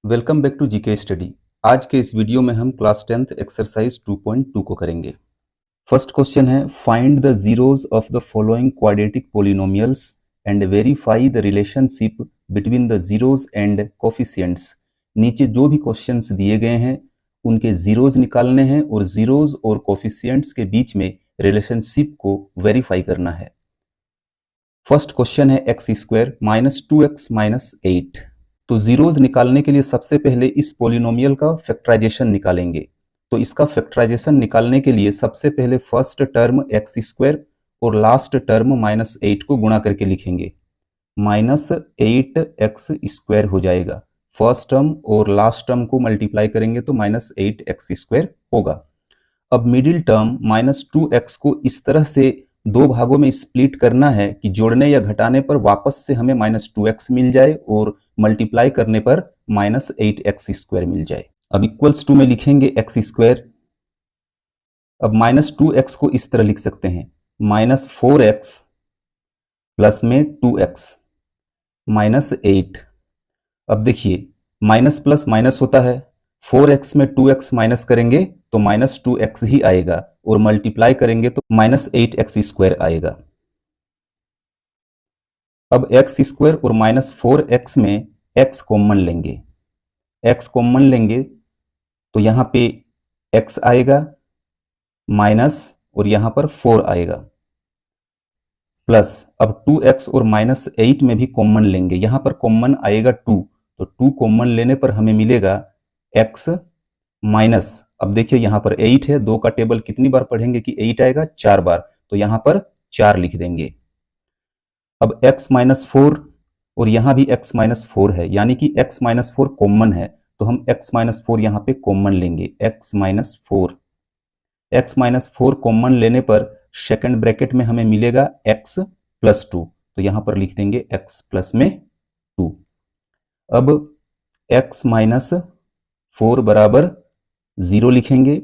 Welcome back to GK study. आज के इस वीडियो में हम क्लास 10th एक्सरसाइज 2.2 को करेंगे। फर्स्ट क्वेश्चन है find the zeros of the following quadratic polynomials and verify the relationship between the zeros and coefficients. नीचे जो भी क्वेश्चंस दिए गए हैं उनके जीरोस निकालने हैं और जीरोस और कोफिशिएंट्स के बीच में रिलेशनशिप को वेरीफाई करना है। फर्स्ट क्वेश्चन है x square minus 2x minus 8। तो जीरोस निकालने के लिए सबसे पहले इस पोलिनोमियल का फैक्टराइजेशन निकालेंगे। तो इसका फैक्टराइजेशन निकालने के लिए सबसे पहले फर्स्ट टर्म एक्स स्क्वायर और लास्ट टर्म माइनस 8 को गुणा करके लिखेंगे। माइनस 8x स्क्वायर हो जाएगा। फर्स्ट टर्म और लास्ट टर्म को मल्टीप्लाई करेंगे तो माइनस 8x स्क्वायर होगा। अब मिडिल टर्म माइनस 2x को इस तरह से दो भागों में स्प्लिट करना है कि जोड़ने या घटाने पर वापस से हमें माइनस 2x मिल जाए और मल्टीप्लाई करने पर माइनस 8x स्क्वायर मिल जाए। अब इक्वल्स टू में लिखेंगे एक्स स्क्वायर। अब माइनस 2x को इस तरह लिख सकते हैं माइनस 4x प्लस में 2x माइनस 8। अब देखिए माइनस प्लस माइनस होता है, 4x में 2x माइनस करेंगे तो माइनस 2x ही आएगा और मल्टीप्लाई करेंगे तो माइनस 8x स्क्वायर आएगा। अब एक्स स्क्वायर और माइनस 4x में x कॉमन लेंगे। x कॉमन लेंगे तो यहाँ पे x आएगा माइनस और यहाँ पर 4 आएगा प्लस। अब 2x और माइनस 8 में भी कॉमन लेंगे, यहाँ पर कॉमन आएगा 2, तो 2 कॉमन लेने पर हमें मिलेगा x माइनस। अब देखिए यहाँ पर 8 है, 2 का टेबल कितनी बार पढ़ेंगे कि 8 आएगा? 4 बार, तो यहाँ पर 4 लिख देंगे। अब x माइनस 4 और यहाँ भी x माइनस 4 है, यानी कि x माइनस 4 कॉमन है, तो हम x माइनस 4 यहाँ पे कॉमन लेंगे। x माइनस 4 कॉमन लेने पर सेकंड ब्रैकेट में हमें मिलेगा x प्लस 2, तो यहाँ पर लिख देंगे x प्लस में 2। अब x माइनस 4 बराबर 0 लिखेंगे,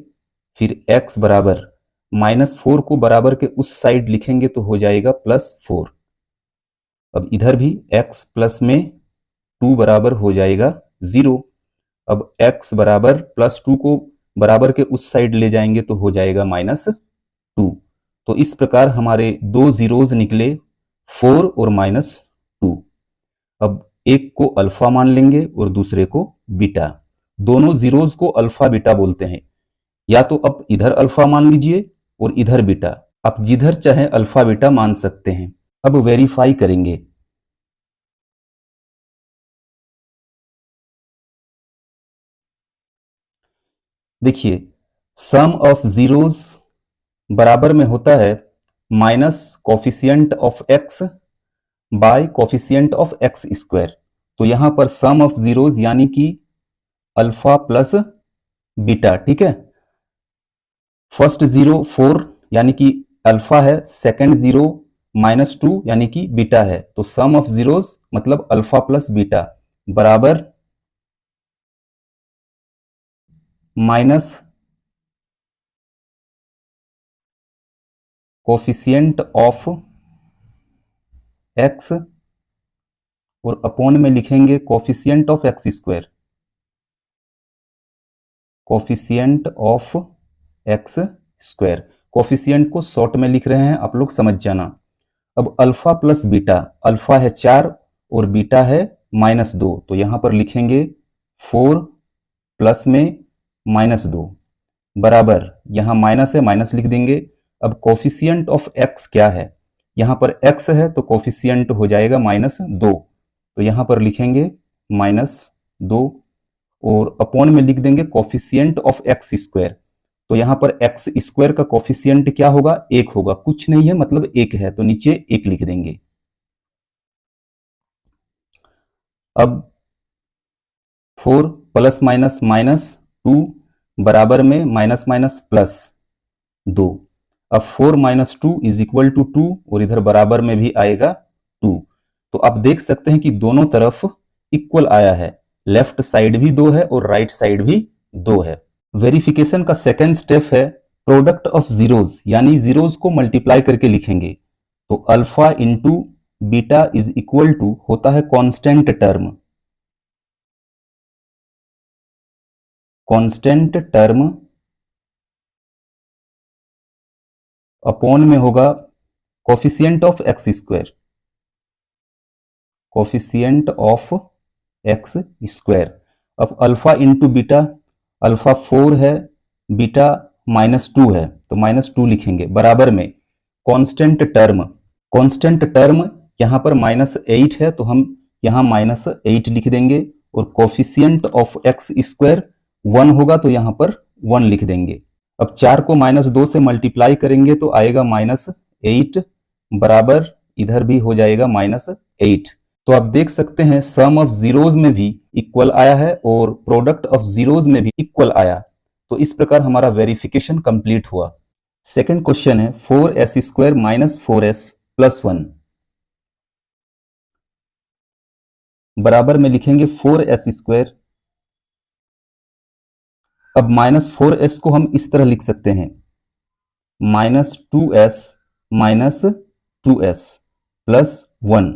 फिर x बराबर माइनस 4 को बराबर के उस साइड लिखेंगे तो हो जाएगा प्लस 4। अब इधर भी x प्लस में 2 बराबर हो जाएगा 0। अब x बराबर प्लस 2 को बराबर के उस साइड ले जाएंगे तो हो जाएगा माइनस 2। तो इस प्रकार हमारे दो जीरोज निकले, 4 और माइनस 2। अब एक को अल्फा मान लेंगे और दूसरे को बीटा। दोनों जीरोज को अल्फा बीटा बोलते हैं। या तो अब इधर अल्फा मान लीजिए और इधर बीटा, आप जिधर चाहे अल्फा बीटा मान सकते हैं। अब वेरीफाई करेंगे। देखिए सम ऑफ जीरोज बराबर में होता है minus coefficient of x bye coefficient of x square. तो यहां पर सम ऑफ जीरोज यानी कि अल्फा प्लस बीटा, ठीक है। फर्स्ट जीरो 4 यानी कि अल्फा है, सेकंड जीरो माइनस 2 यानी कि बीटा है। तो सम ऑफ जीरोज मतलब अल्फा प्लस बीटा बराबर माइनस कोफिशिएंट ऑफ x और अपॉन में लिखेंगे coefficient of x square. Coefficient of x square, coefficient को शॉर्ट में लिख रहे हैं, आप लोग समझ जाना। अब अल्फा प्लस बीटा, अल्फा है 4 और बीटा है माइनस 2, तो यहां पर लिखेंगे 4 प्लस में माइनस 2 बराबर, यहां माइनस है माइनस लिख देंगे। अब कोफिशिएंट ऑफ x क्या है? यहां पर x है तो कोफिशिएंट हो जाएगा माइनस 2, तो यहां पर लिखेंगे माइनस 2 और अपॉन में लिख देंगे कोफिशिएंट ऑफ x स्क्वायर। तो यहां पर x स्क्वायर का कोफिशिएंट क्या होगा? 1 होगा, कुछ नहीं है मतलब 1 है, तो नीचे 1 लिख देंगे। अब 4 प्लस माइनस माइनस 2 बराबर में माइनस माइनस प्लस 2। अब 4 माइनस 2 इज इक्वल टू 2 और इधर बराबर में भी आएगा 2। तो आप देख सकते हैं कि दोनों तरफ इक्वल आया है, लेफ्ट साइड भी 2 है और राइट साइड भी 2 है। वेरिफिकेशन का सेकेंड स्टेप है प्रोडक्ट ऑफ जीरोज, यानी जीरोज को मल्टीप्लाई करके लिखेंगे। तो alpha into beta is equal to होता है constant term, constant term upon में होगा coefficient of x square, coefficient of x square. अब अल्फा इंटू बीटा, अल्फा 4 है, बीटा -2 है, तो -2 लिखेंगे, बराबर में कांस्टेंट टर्म, कांस्टेंट टर्म यहां पर -8 है तो हम यहां -8 लिख देंगे, और कोफिशिएंट ऑफ एक्स स्क्वायर 1 होगा तो यहां पर 1 लिख देंगे। अब 4 को -2 से मल्टीप्लाई करेंगे तो आएगा -8, बराबर इधर भी हो जाएगा -8। तो आप देख सकते हैं सम ऑफ जीरोज में भी इक्वल आया है और प्रोडक्ट ऑफ जीरोज में भी इक्वल आया। तो इस प्रकार हमारा वेरिफिकेशन कंप्लीट हुआ। सेकंड क्वेश्चन है 4s square minus 4s plus 1, बराबर में लिखेंगे 4s स्क्वायर। अब -4s को हम इस तरह लिख सकते हैं, -2s माइनस 2s प्लस 1,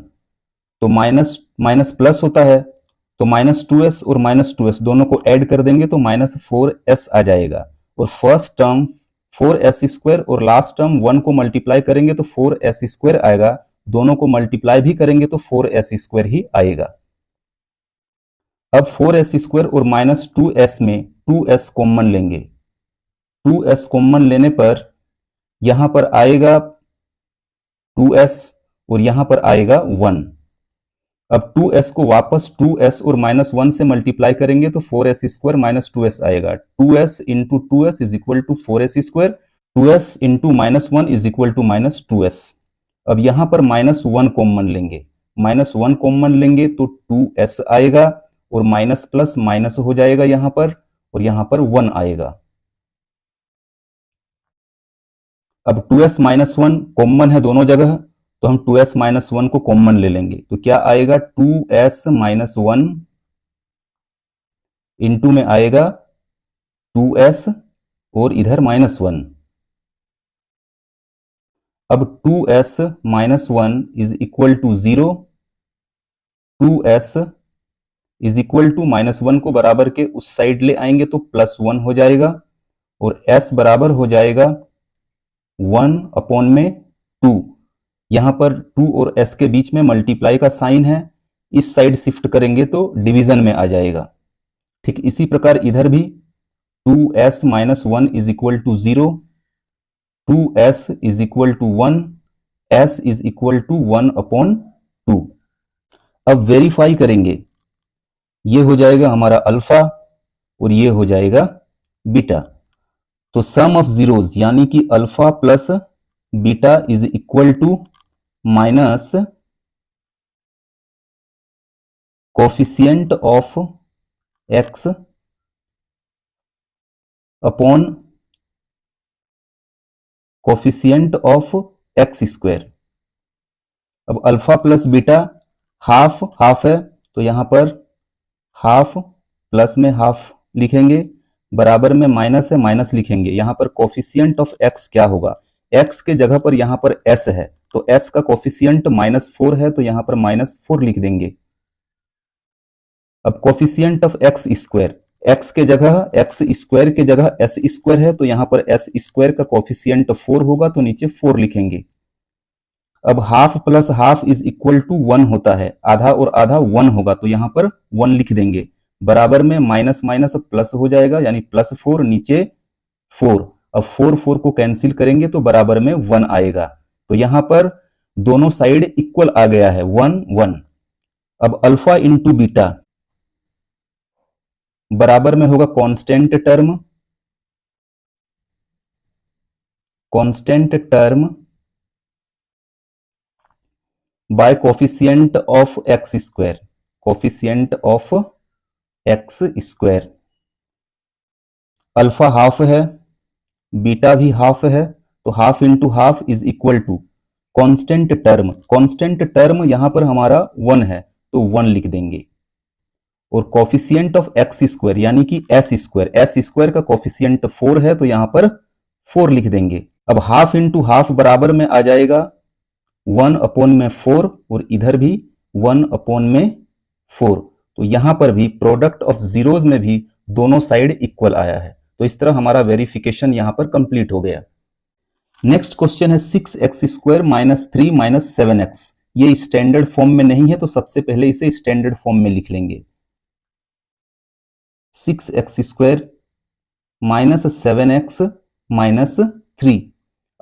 तो माइनस प्लस होता है तो -2s और -2s दोनों को ऐड कर देंगे तो -4s आ जाएगा, और फर्स्ट टर्म 4s स्क्वायर और लास्ट टर्म 1 को मल्टीप्लाई करेंगे तो 4s स्क्वायर आएगा, दोनों को मल्टीप्लाई भी करेंगे तो 4s स्क्वायर ही आएगा। अब 4s स्क्वायर और -2s में 2s कॉमन लेंगे, 2s कॉमन लेने पर यहां पर आएगा 2s और यहां पर आएगा 1। अब 2s को वापस 2s और -1 से मल्टीप्लाई करेंगे तो 4s स्क्वायर माइनस 2s आएगा, 2s into 2s is equal to 4s square, 2s into -1 is equal to -2s। अब यहां पर -1 कॉमन लेंगे, -1 कॉमन लेंगे तो 2s आएगा, और माइनस प्लस माइनस हो जाएगा यहां पर, और यहां पर 1 आएगा। अब 2s -1 कॉमन है दोनों जगह, तो हम 2s -1 को कॉमन ले लेंगे, तो क्या आएगा 2s -1 इंटू में आएगा 2s और इधर -1। अब 2s -1 is equal to 0, 2s is equal to -1 को बराबर के उस साइड ले आएंगे तो +1 हो जाएगा, और s बराबर हो जाएगा 1 अपॉन में 2। यहां पर 2 और s के बीच में मल्टीप्लाई का साइन है, इस साइड शिफ्ट करेंगे तो डिवीजन में आ जाएगा। ठीक इसी प्रकार इधर भी 2s -1 is equal to 0, 2s is equal to 1, s is equal to 1 upon 2। अब वेरीफाई करेंगे, ये हो जाएगा हमारा अल्फा और ये हो जाएगा बीटा। तो सम ऑफ जीरोज यानी कि alpha plus beta is equal to minus coefficient of x upon coefficient of x square. अब alpha plus beta half half है तो यहां पर हाफ प्लस में हाफ लिखेंगे, बराबर में माइनस है माइनस लिखेंगे। यहां पर कोफिशिएंट ऑफ एक्स क्या होगा, एक्स के जगह पर यहां पर एस है तो एस का कोफिशिएंट -4 है तो यहां पर -4 लिख देंगे। अब coefficient of x square, x के जगह एक्स स्क्वायर के जगह एस स्क्वायर है तो यहां पर एस स्क्वायर का कोफिशिएंट 4 होगा तो नीचे 4 लिखेंगे। अब half plus half is equal to 1 होता है, आधा और आधा 1 होगा तो यहां पर 1 लिख देंगे, बराबर में माइनस माइनस प्लस हो जाएगा यानी +4 नीचे 4। अब 4 को कैंसिल करेंगे तो बराबर में 1 आएगा, तो यहां पर दोनों साइड इक्वल आ गया है 1 1। अब अल्फा इंटू बीटा बराबर में होगा constant term, constant term by coefficient of x square, coefficient of x square. Alpha half है, बीटा भी हाफ है, तो half into half is equal to constant term, constant term यहां पर हमारा 1 है तो 1 लिख देंगे, और कोफिशिएंट ऑफ एक्स स्क्वायर यानी कि एस स्क्वायर, एस स्क्वायर का कोफिशिएंट 4 है तो यहां पर 4 लिख देंगे। अब हाफ इंटू हाफ बराबर में आ जाएगा 1 अपॉन में 4 और इधर भी 1 अपॉन में 4, तो यहां पर भी प्रोडक्ट ऑफ जीरोज में भी दोनों साइड इक्वल आया है। तो इस तरह हमारा वेरिफिकेशन यहां पर कंप्लीट हो गया। नेक्स्ट क्वेश्चन है 6x² माइनस 3 माइनस 7x। ये स्टैंडर्ड फॉर्म में नहीं है तो सबसे पहले इसे स्टैंडर्ड फॉर्म में लिख लेंगे। 6x² minus 7x minus 3।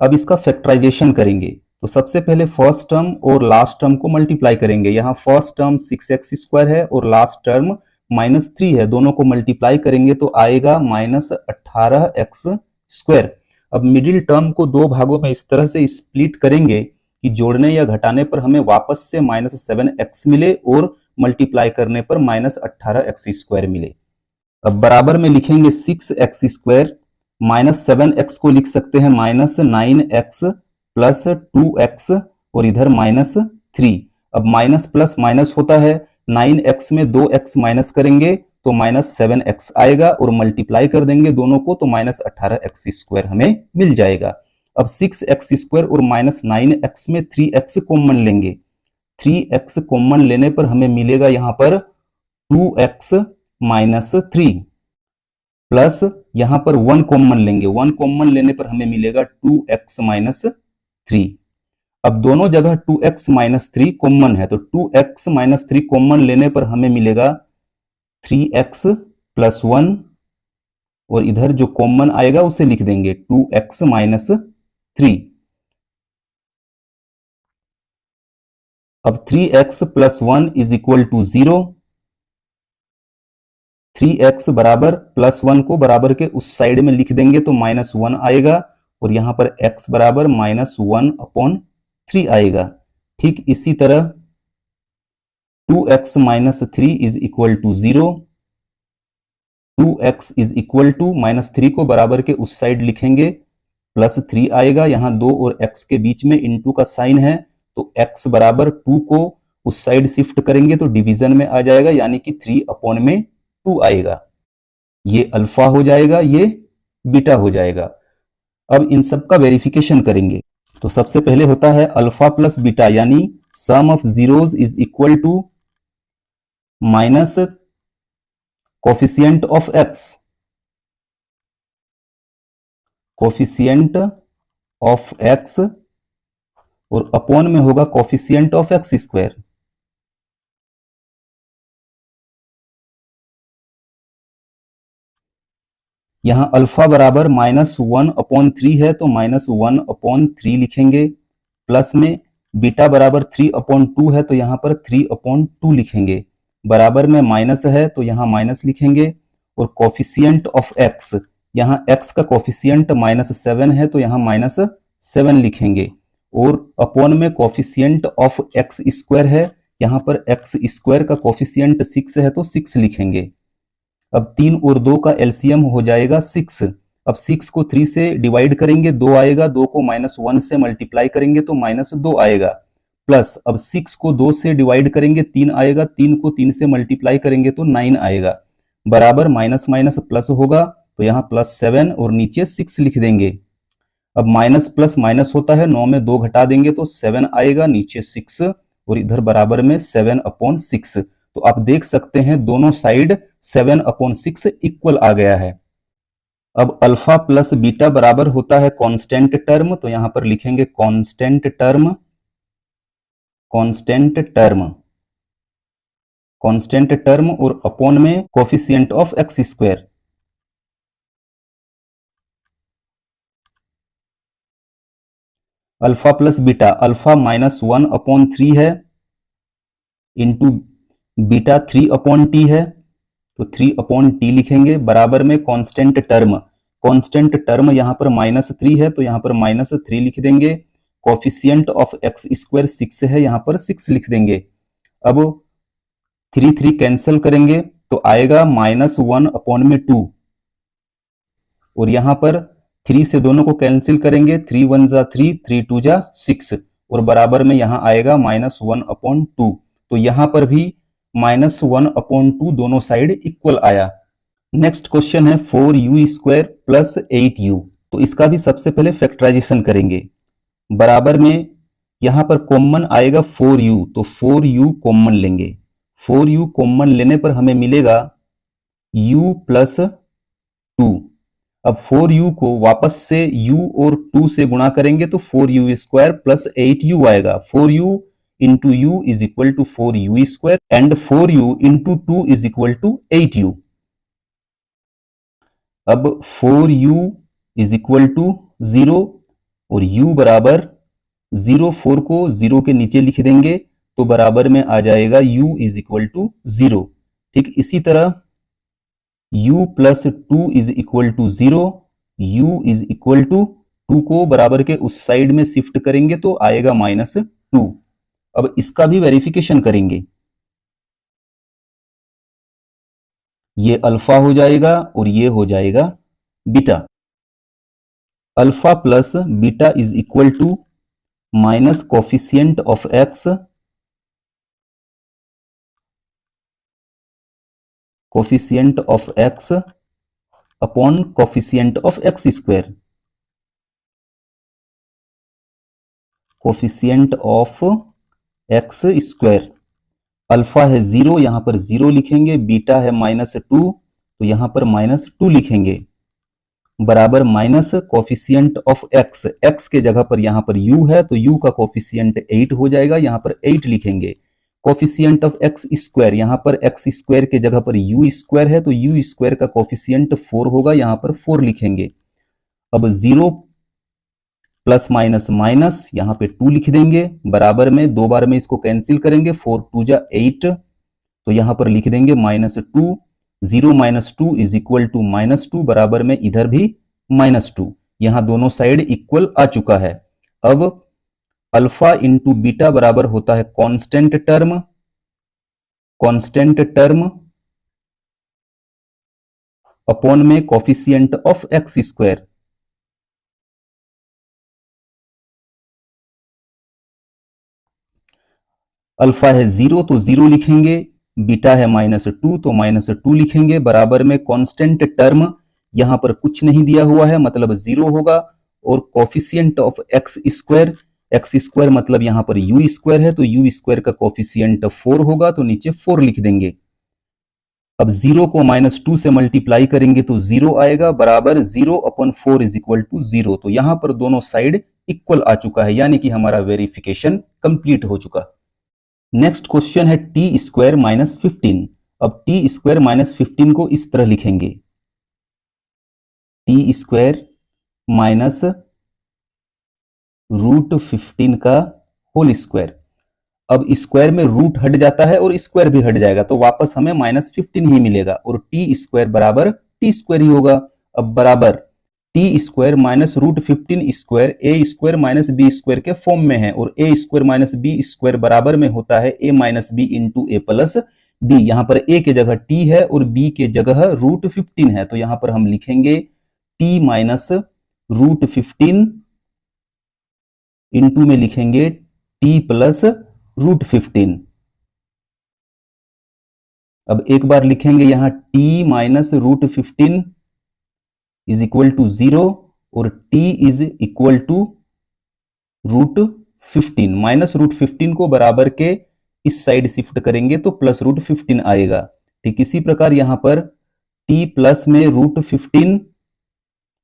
अब इसका फैक्टराइजेशन करेंगे तो सबसे पहले फर्स्ट टर्म और लास्ट टर्म को मल्टीप्लाई करेंगे। यहाँ फर्स्ट टर्म 6x² है और लास्ट टर्म -3 है, दोनों को मल्टीप्लाई करेंगे तो आएगा -18x²। अब मिडिल टर्म को दो भागों में इस तरह से स्प्लिट करेंगे कि जोड़ने या घटाने पर हमें वापस से -7x मिले और मल्टीप्लाई करने पर -18x² मिले। अब बराबर में लिखेंगे 6x² -7x को लिख सकते हैं -9x प्लस 2x और इधर -3। अब माइनस प्लस माइनस होता है, 9x में 2x माइनस करेंगे तो -7x आएगा और मल्टीप्लाई कर देंगे दोनों को तो -18x² हमें मिल जाएगा। अब 6x² और -9x में 3x कॉमन लेंगे। 3x कॉमन लेने पर हमें मिलेगा यहां पर 2x -3 प्लस यहां पर 1 कॉमन लेंगे। 1 कॉमन लेने पर हमें मिलेगा 2x -3। अब दोनों जगह 2x -3 कॉमन है तो 2x -3 कॉमन लेने पर हमें मिलेगा 3x + 1 और इधर जो कॉमन आएगा उसे लिख देंगे 2x -3। अब 3x + 1 = 0। 3x बराबर +1 को बराबर के उस साइड में लिख देंगे तो -1 आएगा और यहां पर x बराबर -1/3 आएगा। ठीक इसी तरह 2x -3 = 0। 2x -3 को बराबर के उस साइड लिखेंगे +3 आएगा। यहां 2 और x के बीच में इनटू का साइन है तो x बराबर 2 को उस साइड शिफ्ट करेंगे तो डिवीजन में आ जाएगा, यानी कि 3/2 आएगा। ये अल्फा हो जाएगा, ये बीटा हो जाएगा। अब इन सब का वेरिफिकेशन करेंगे तो सबसे पहले होता है अल्फा प्लस बीटा, यानी sum of zeros is equal to minus coefficient of x. Coefficient of x और अपॉन में होगा कोफिशिएंट ऑफ x²। यहां अल्फा बराबर -1/3 है तो -1/3 लिखेंगे। प्लस में बीटा बराबर 3/2 है तो यहां पर 3/2 लिखेंगे। बराबर में माइनस है तो यहां माइनस लिखेंगे। और कोफिशिएंट ऑफ x, यहां x का कोफिशिएंट -7 है तो यहां -7 लिखेंगे। और अपॉन में कोफिशिएंट ऑफ x² है, यहां पर x² का कोफिशिएंट 6 है तो 6 लिखेंगे। अब 3 और 2 का एलसीएम हो जाएगा 6। अब 6 को 3 से डिवाइड करेंगे 2 आएगा, 2 को -1 से मल्टीप्लाई करेंगे तो -2 आएगा। प्लस अब 6 को 2 से डिवाइड करेंगे 3 आएगा, 3 को 3 से मल्टीप्लाई करेंगे तो 9 आएगा। बराबर माइनस माइनस प्लस होगा तो यहाँ +7 और नीचे 6 लिख देंगे। अब माइनस प्लस माइनस होता है, 9 में 2 घटा देंगे तो 7 आएगा, नीचे 6 और इधर बराबर में 7/6। तो आप देख सकते हैं दोनों साइड 7/6 इक्वल आ गया है। अब अल्फा प्लस बीटा बराबर होता है कांस्टेंट टर्म, तो यहां पर लिखेंगे constant term. Constant term, constant term और अपॉन में coefficient of x²। Alpha plus beta, alpha -1/3 है इंटू बीटा 3/t है तो 3/t लिखेंगे। बराबर में कांस्टेंट टर्म, कांस्टेंट टर्म यहां पर -3 है तो यहां पर -3 लिख देंगे। कोफिशिएंट ऑफ x² 6 है, यहां पर 6 लिख देंगे। अब 3 कैंसिल करेंगे तो आएगा -1/2 और यहां पर 3 से दोनों को कैंसिल करेंगे, 3 1 जा 3, 3 2 जा 6 और बराबर में यहां आएगा -1/2। तो यहां पर भी -1/2 दोनों साइड इक्वल आया। नेक्स्ट क्वेश्चन है 4u² + 8u। तो इसका भी सबसे पहले फैक्टराइजेशन करेंगे। बराबर में यहां पर कॉमन आएगा 4u तो 4u कॉमन लेंगे। 4u कॉमन लेने पर हमें मिलेगा u प्लस 2। अब 4u को वापस से u और 2 से गुणा करेंगे तो 4u स्क्वायर प्लस 8u आएगा। 4u into u is equal to 4u square and 4u into 2 is equal to 8u। अब 4u इज इक्वल टू 0 और u बराबर 0, 4 को 0 के नीचे लिख देंगे तो बराबर में आ जाएगा u इज इक्वल टू 0। ठीक इसी तरह u plus 2 is equal to 0, u is equal to 2 को बराबर के उस साइड में शिफ्ट करेंगे तो आएगा -2। अब इसका भी वेरिफिकेशन करेंगे। ये अल्फा हो जाएगा और ये हो जाएगा beta. Alpha plus beta is equal to minus coefficient of x upon coefficient of x square. Coefficient of x square. Alpha है 0, यहां पर 0 लिखेंगे, बीटा है -2 तो यहां पर -2 लिखेंगे, बराबर minus coefficient of x. X के जगह पर यहां पर u है तो u का कोफिशिएंट 8 हो जाएगा, यहां पर 8 लिखेंगे। कोफिशिएंट ऑफ एक्स स्क्वायर, यहां पर एक्स स्क्वायर के जगह पर u स्क्वायर है तो u स्क्वायर का कोफिशिएंट 4 होगा, यहां पर 4 लिखेंगे। अब 0 प्लस माइनस माइनस यहां पे 2 लिख देंगे, बराबर में 2 बार में इसको कैंसिल करेंगे, 4 2 जा 8 तो यहां पर लिख देंगे -2। 0 माइनस 2 इज इक्वल टू -2, बराबर में इधर भी -2। यहां दोनों साइड इक्वल आ चुका है। अब अल्फा इंटू बीटा बराबर होता है कांस्टेंट टर्म अपॉन में coefficient of x square. Alpha है 0 तो 0 लिखेंगे, बीटा है -2 तो -2 लिखेंगे, बराबर में कांस्टेंट टर्म यहां पर कुछ नहीं दिया हुआ है मतलब 0 होगा, और कोफिशिएंट ऑफ एक्स स्क्वायर मतलब यहां पर u स्क्वायर है तो u स्क्वायर का कोफिशिएंट 4 होगा तो नीचे 4 लिख देंगे। अब 0 को -2 से मल्टीप्लाई करेंगे तो 0 आएगा, बराबर 0 अपॉन 4 इज इक्वल टू 0। तो यहां पर दोनों साइड इक्वल आ चुका है, यानी कि हमारा वेरिफिकेशन कंप्लीट हो चुका। नेक्स्ट क्वेश्चन है टी स्क्वायर -15। अब टी स्क्वायर -15 को इस तरह लिखेंगे, टी स्क्वायर माइनस √15 का होल स्क्वायर। अब स्क्वायर में रूट हट जाता है और स्क्वायर भी हट जाएगा तो वापस हमें -15 ही मिलेगा, और टी स्क्वायर बराबर टी स्क्वायर ही होगा। अब बराबर टी स्क्वायर माइनस √15 स्क्वायर ए स्क्वायर माइनस बी स्क्वायर के फॉर्म में है, और ए स्क्वायर माइनस बी स्क्वायर बराबर में होता है ए माइनस बी इंटू ए प्लस बी। यहां पर ए के जगह टी है और बी के जगह √15 है तो यहां पर हम लिखेंगे टी माइनस √15 इंटू में लिखेंगे टी प्लस √15। अब एक बार लिखेंगे यहां t minus √15 is equal to 0 और t is equal to √15। Minus √15 को बराबर के इस साइड शिफ्ट करेंगे तो प्लस √15 आएगा। ठीक इसी प्रकार यहां पर t प्लस में √15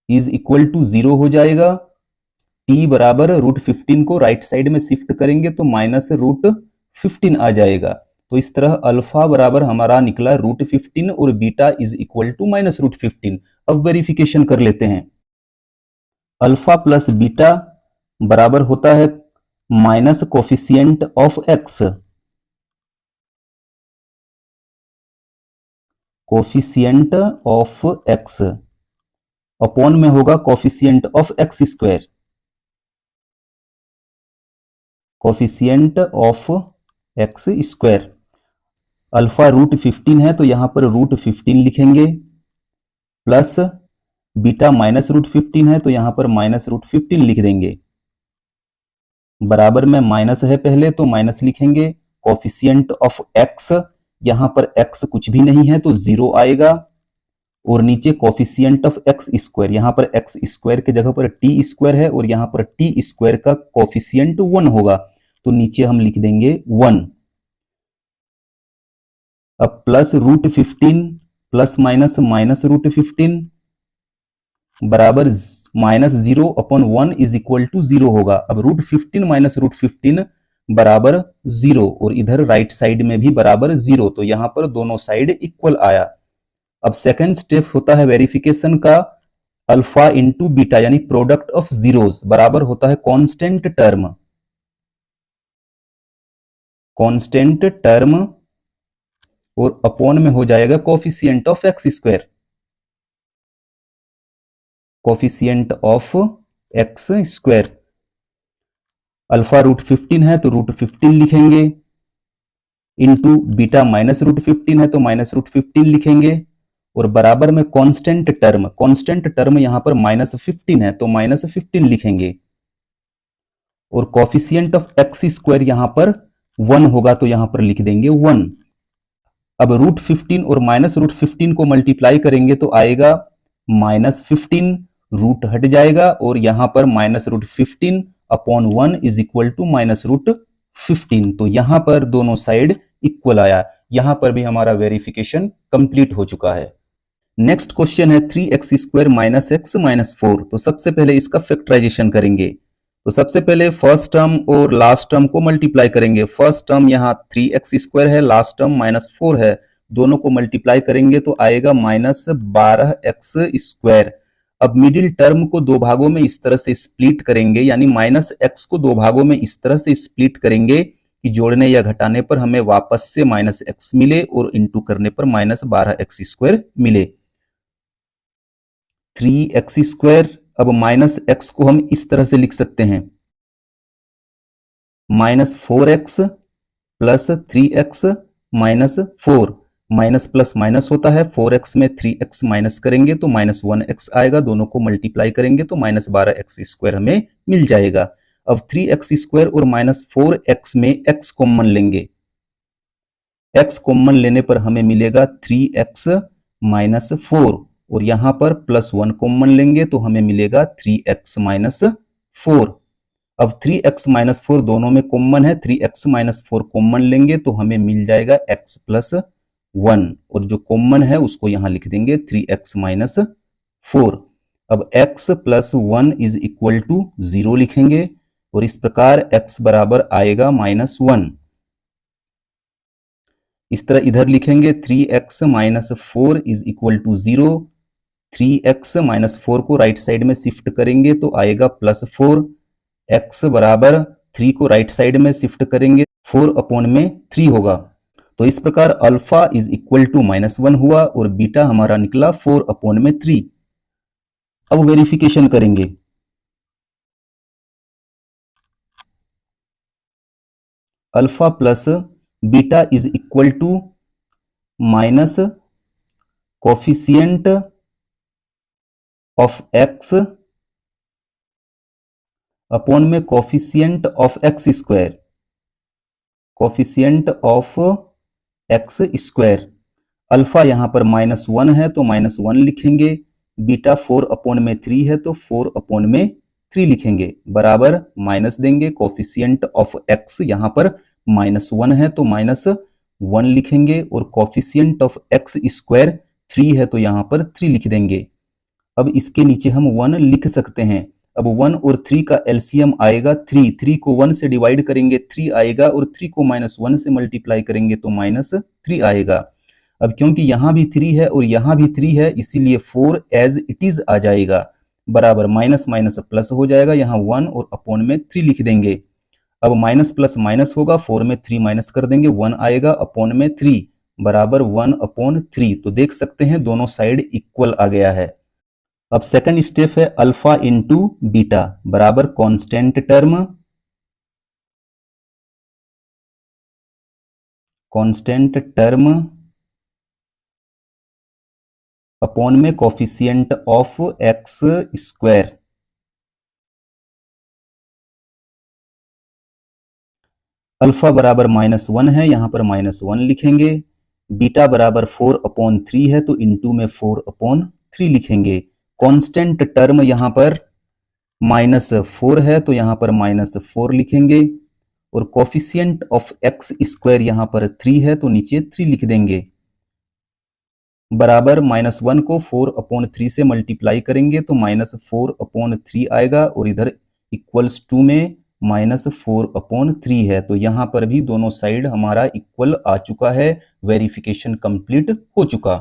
इज इक्वल टू 0 हो जाएगा। t बराबर √15 को राइट साइड में शिफ्ट करेंगे तो माइनस √15 आ जाएगा। तो इस तरह अल्फा बराबर हमारा निकला √15 और beta is equal to minus √15। अब वेरिफिकेशन कर लेते हैं। अल्फा प्लस बीटा बराबर होता है minus coefficient of x, coefficient of x upon में होगा coefficient of x square, coefficient of x square. Alpha √15 है तो यहां पर √15 लिखेंगे, प्लस बीटा माइनस √15 है तो यहां पर माइनस √15 लिख देंगे, बराबर में माइनस है पहले तो माइनस लिखेंगे। कोफिशिएंट ऑफ एक्स, यहां पर एक्स कुछ भी नहीं है तो 0 आएगा, और नीचे कोफिशिएंट ऑफ एक्स स्क्वायर, यहां पर एक्स स्क्वायर के जगह पर टी स्क्वायर है और यहां पर टी स्क्वायर का कोफिशिएंट 1 होगा तो नीचे हम लिख देंगे 1। अब plus √15 plus minus minus root 15 बराबर minus 0 upon 1 is equal to 0 होगा। अब रूट 15 माइनस रूट 15 बराबर 0 और इधर राइट साइड में भी बराबर 0, तो यहां पर दोनों साइड इक्वल आया। अब सेकंड स्टेप होता है वेरिफिकेशन का, अल्फा इंटू बीटा यानी प्रोडक्ट ऑफ जीरोस बराबर होता है कांस्टेंट टर्म और अपॉन में हो जाएगा coefficient of x square, coefficient of x square. Alpha root 15 है तो रूट 15 लिखेंगे, इंटू बीटा माइनस रूट 15 है तो माइनस रूट 15 लिखेंगे, और बराबर में कांस्टेंट टर्म यहां पर माइनस 15 है तो माइनस 15 लिखेंगे, और कोफिशिएंट ऑफ एक्स स्क्वायर यहां पर 1 होगा तो यहां पर लिख देंगे 1। अब रूट 15 और माइनस रूट 15 को मल्टीप्लाई करेंगे तो आएगा माइनस 15, रूट हट जाएगा और यहां पर minus root 15 upon 1 is equal to minus root 15, तो यहां पर दोनों साइड इक्वल आया। यहां पर भी हमारा वेरिफिकेशन कंप्लीट हो चुका है। नेक्स्ट क्वेश्चन है 3x square minus x minus 4। तो सबसे पहले इसका फैक्टराइजेशन करेंगे। तो सबसे पहले फर्स्ट टर्म और लास्ट टर्म को मल्टीप्लाई करेंगे। फर्स्ट टर्म यहाँ 3x स्क्वायर है, लास्ट टर्म माइनस 4 है, दोनों को मल्टीप्लाई करेंगे तो आएगा माइनस 12x स्क्वायर। अब मिडिल टर्म को दो भागों में इस तरह से स्प्लिट करेंगे, यानी माइनस x को दो भागों में इस तरह से स्प्लिट करेंगे कि जोड़ने या घटाने पर हमें वापस से माइनस x मिले और इंटू करने पर माइनस 12x स्क्वायर मिले। 3x स्क्वायर, अब माइनस x को हम इस तरह से लिख सकते हैं, minus 4x plus 3x minus 4, minus plus minus होता है, 4x में 3x माइनस करेंगे तो माइनस 1x आएगा, दोनों को मल्टीप्लाई करेंगे तो माइनस 12x स्क्वायर हमें मिल जाएगा। अब 3x स्क्वायर और माइनस 4x में x कॉमन लेंगे, x कॉमन लेने पर हमें मिलेगा 3x माइनस 4, और यहां पर प्लस 1 कॉमन लेंगे तो हमें मिलेगा 3x माइनस 4। अब 3x माइनस 4 दोनों में कॉमन है, 3x माइनस 4 कॉमन लेंगे तो हमें मिल जाएगा x प्लस 1, और जो कॉमन है उसको यहां लिख देंगे 3x माइनस 4। अब x plus 1 is equal to 0 लिखेंगे, और इस प्रकार x बराबर आएगा माइनस 1। इस तरह इधर लिखेंगे 3x minus 4 is equal to 0, 3x minus 4 को राइट साइड में शिफ्ट करेंगे तो आएगा प्लस 4, x बराबर 3 को राइट साइड में शिफ्ट करेंगे 4 अपॉन में 3 होगा। तो इस प्रकार alpha is equal to minus 1 हुआ और बीटा हमारा निकला 4 अपॉन में 3। अब वेरिफिकेशन करेंगे। Alpha plus beta is equal to minus coefficient of x upon में coefficient of x square, coefficient of x square. Alpha यहां पर माइनस 1 है तो माइनस 1 लिखेंगे, बीटा 4 अपॉन में 3 है तो 4 अपॉन में 3 लिखेंगे, बराबर माइनस देंगे, कोफिशिएंट ऑफ एक्स यहां पर माइनस 1 है तो माइनस 1 लिखेंगे, और कोफिशिएंट ऑफ एक्स स्क्वायर 3 है तो यहां पर 3 लिख देंगे। अब इसके नीचे हम 1 लिख सकते हैं। अब 1 और 3 का एलसीएम आएगा 3, 3 को 1 से डिवाइड करेंगे 3 आएगा, और 3 को माइनस 1 से मल्टीप्लाई करेंगे तो माइनस 3 आएगा। अब क्योंकि यहां भी 3 है और यहां भी 3 है, इसीलिए 4 एज इट इज आ जाएगा, बराबर माइनस माइनस प्लस हो जाएगा, यहाँ 1 और अपॉन में 3 लिख देंगे। अब माइनस प्लस माइनस होगा, 4 में 3 माइनस कर देंगे, 1 आएगा अपॉन में 3, बराबर 1 अपॉन 3। तो देख सकते हैं दोनों साइड इक्वल आ गया है। अब सेकंड स्टेप है अल्फा इंटू बीटा बराबर कांस्टेंट टर्म अपॉन में coefficient of x square. Alpha बराबर माइनस 1 है, यहां पर माइनस 1 लिखेंगे, बीटा बराबर 4 अपॉन 3 है तो इंटू में 4 अपॉन 3 लिखेंगे। कांस्टेंट टर्म यहां पर माइनस 4 है तो यहां पर माइनस 4 लिखेंगे, और कोफिशिएंट ऑफ एक्स स्क्वायर यहां पर 3 है तो नीचे 3 लिख देंगे। बराबर -1 को 4/3 से मल्टीप्लाई करेंगे तो -4/3 आएगा और इधर इक्वल्स टू में -4/3 है। तो यहाँ पर भी दोनों साइड हमारा इक्वल आ चुका है, वेरिफिकेशन कंप्लीट हो चुका।